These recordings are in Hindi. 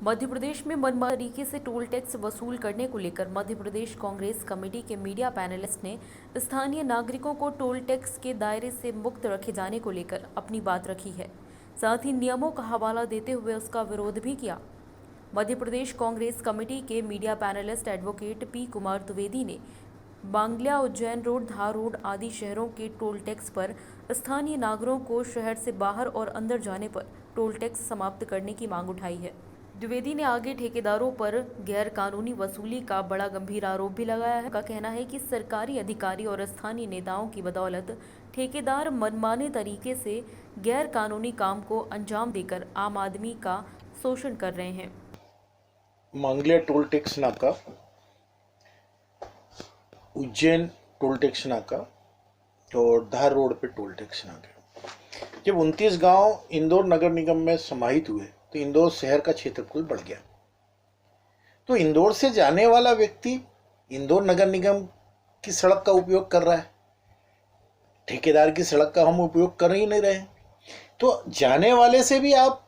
मध्य प्रदेश में मनमाने तरीके से टोल टैक्स वसूल करने को लेकर मध्य प्रदेश कांग्रेस कमेटी के मीडिया पैनलिस्ट ने स्थानीय नागरिकों को टोल टैक्स के दायरे से मुक्त रखे जाने को लेकर अपनी बात रखी है। साथ ही नियमों का हवाला देते हुए उसका विरोध भी किया। मध्य प्रदेश कांग्रेस कमेटी के media panelist advocate P Kumar Dwivedi ने बांग्ला, उज्जैन रोड, धार रोड आदि शहरों के टोल टैक्स पर स्थानीय नागरिकों को शहर से बाहर और अंदर जाने पर टोल टैक्स समाप्त करने की मांग उठाई है। द्विवेदी ने आगे ठेकेदारों पर गैर कानूनी वसूली का बड़ा गंभीर आरोप भी लगाया है। उनका कहना है कि सरकारी अधिकारी और स्थानीय नेताओं की बदौलत ठेकेदार मनमाने तरीके से गैर कानूनी काम को अंजाम देकर आम आदमी का शोषण कर रहे हैं। मांगलिया टोल टैक्स नाका, उज्जैन टोल टैक्स नाका और धार रोड पे टोल टैक्स नाका, जब 29 गांव इंदौर नगर निगम में समाहित हुए तो इंदौर शहर का क्षेत्रफल बढ़ गया। तो इंदौर से जाने वाला व्यक्ति इंदौर नगर निगम की सड़क का उपयोग कर रहा है, ठेकेदार की सड़क का हम उपयोग कर ही नहीं रहे। तो जाने वाले से भी आप,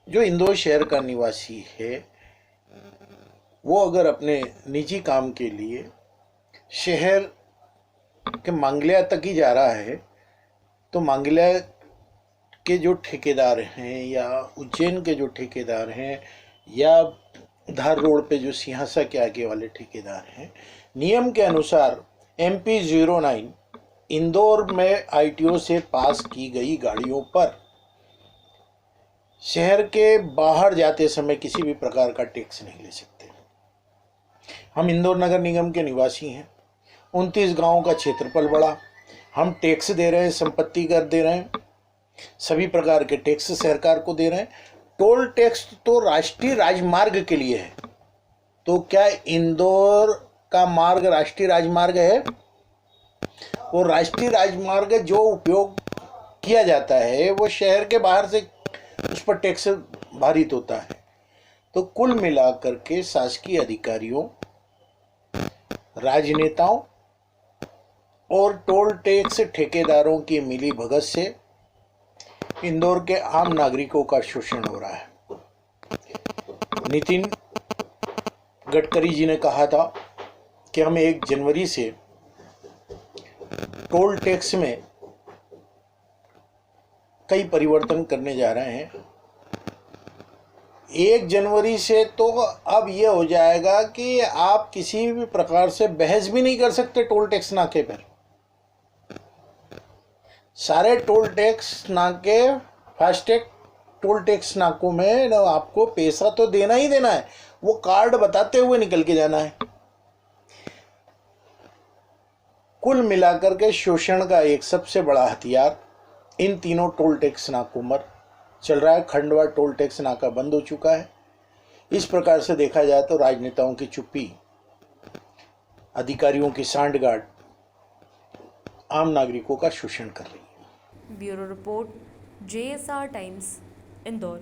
जो इंदौर शहर का निवासी है, वो अगर अपने निजी काम के लिए शहर के मांगलिया तक ही जा रहा है तो मांगलिया के जो ठेकेदार हैं या उज्जैन के जो ठेकेदार हैं या धार रोड पे जो सिंहासा के आगे वाले ठेकेदार हैं, नियम के अनुसार MP 09 इंदौर में ITO से पास की गई गाड़ियों पर शहर के बाहर जाते समय किसी भी प्रकार का टैक्स नहीं ले सकते। हम इंदौर नगर निगम के निवासी हैं, 29 गांवों का क्षेत्रफल बढ़ा, हम टैक्स दे रहे हैं, संपत्ति कर दे रहे हैं, सभी प्रकार के टैक्स सरकार को दे रहे हैं। टोल टैक्स तो राष्ट्रीय राजमार्ग के लिए है, तो क्या इंदौर का मार्ग राष्ट्रीय राजमार्ग है? वो राष्ट्रीय राजमार्ग जो उपयोग किया जाता है वो शहर के बाहर से उस पर टैक्स भारित होता है। तो कुल मिलाकर के शासकीय अधिकारियों, राजनेताओं और टोल टैक्स ठेकेदारों की मिली भगत से इंदौर के आम नागरिकों का शोषण हो रहा है। नितिन गडकरी जी ने कहा था कि हम 1 जनवरी से टोल टैक्स में कई परिवर्तन करने जा रहे हैं। 1 जनवरी से तो अब यह हो जाएगा कि आप किसी भी प्रकार से बहस भी नहीं कर सकते टोल टैक्स नाके पर। सारे टोल टैक्स नाके, फास्टैग टोल टैक्स नाकों में आपको पैसा तो देना ही देना है, वो कार्ड बताते हुए निकल के जाना है। कुल मिलाकर के शोषण का एक सबसे बड़ा हथियार इन तीनों टोल टैक्स नाकों पर चल रहा है। खंडवा टोल टैक्स नाका बंद हो चुका है। इस प्रकार से देखा जाए तो राजनेताओं की चुप्पी, अधिकारियों की सांठगांठ आम नागरिकों का शोषण कर रही है। Bureau report, JSR times, Indore.